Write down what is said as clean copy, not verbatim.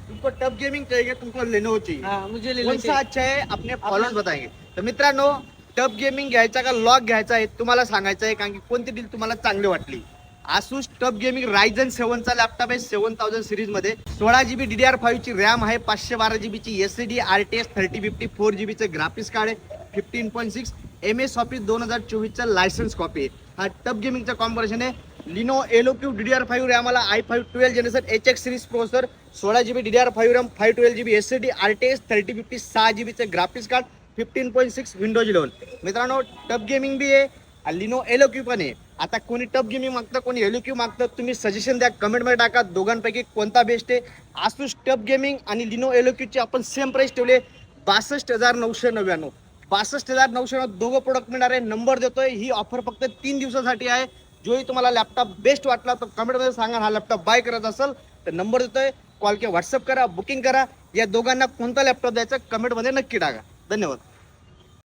तुमको TUF gaming चाहिए, तुमको लेनोवो चाहिए, मुझे कौन सा अच्छा है अपने फॉलोअर्स बताएंगे. तर मित्रांनो, टफ गेमिंग घ्यायचा का लॉक घ्यायचा आहे तुम्हाला सांगायचं आहे, कारण की कोणती डील तुम्हाला चांगली वाटली. आसूस टफ गेमिंग रायझन 7 चा लॅपटॉप आहे 7000 सिरीज मध्ये. 16GB DDR5 ची रॅम आहे, 512GB ची SSD, RTX 3050 4GB चे ग्राफिक्स कार्ड आहे, 15.6 MS ऑफिस 2024 चा लायसन्स कॉपी आहे. हा टफ गेमिंगचा कॉम्बिनेशन आहे. लिनो एलोक्यू DDR5 रॅम आला, i5 12 generation HX series processor, 16GB DDR5 RAM, 512GB SSD, RTX 3050 6GB चे ग्राफिक्स कार्ड, 15.6 विंडोज 11. मित्रांनो, टफ गेमिंग भी आहे, लिनो एलोक्यू पण आहे. आता कोणी टफ गेमिंग मागतं, कोणी एलोक्यू मागतं, तुम्ही सजेशन द्या, कमेंटमध्ये टाका, दोघांपैकी कोणता बेस्ट आहे. आसूस टफ गेमिंग आणि लिनो एलोक्यूची आपण सेम प्राइस ठेवले 62,999. 62,999 दोघं प्रोडक्ट मिळणार आहे. नंबर देतोय, ही ऑफर फक्त 3 दिवसासाठी आहे. जोही तुम्हाला लॅपटॉप बेस्ट वाटला तर कमेंटमध्ये सांगा, हा लॅपटॉप बाय करायचा असेल तर नंबर देतोय, कॉल किंवा व्हॉट्सअप करा, बुकिंग करा. या दोघांना कोणता लॅपटॉप द्यायचा कमेंटमध्ये नक्की टाका. धन्यवाद.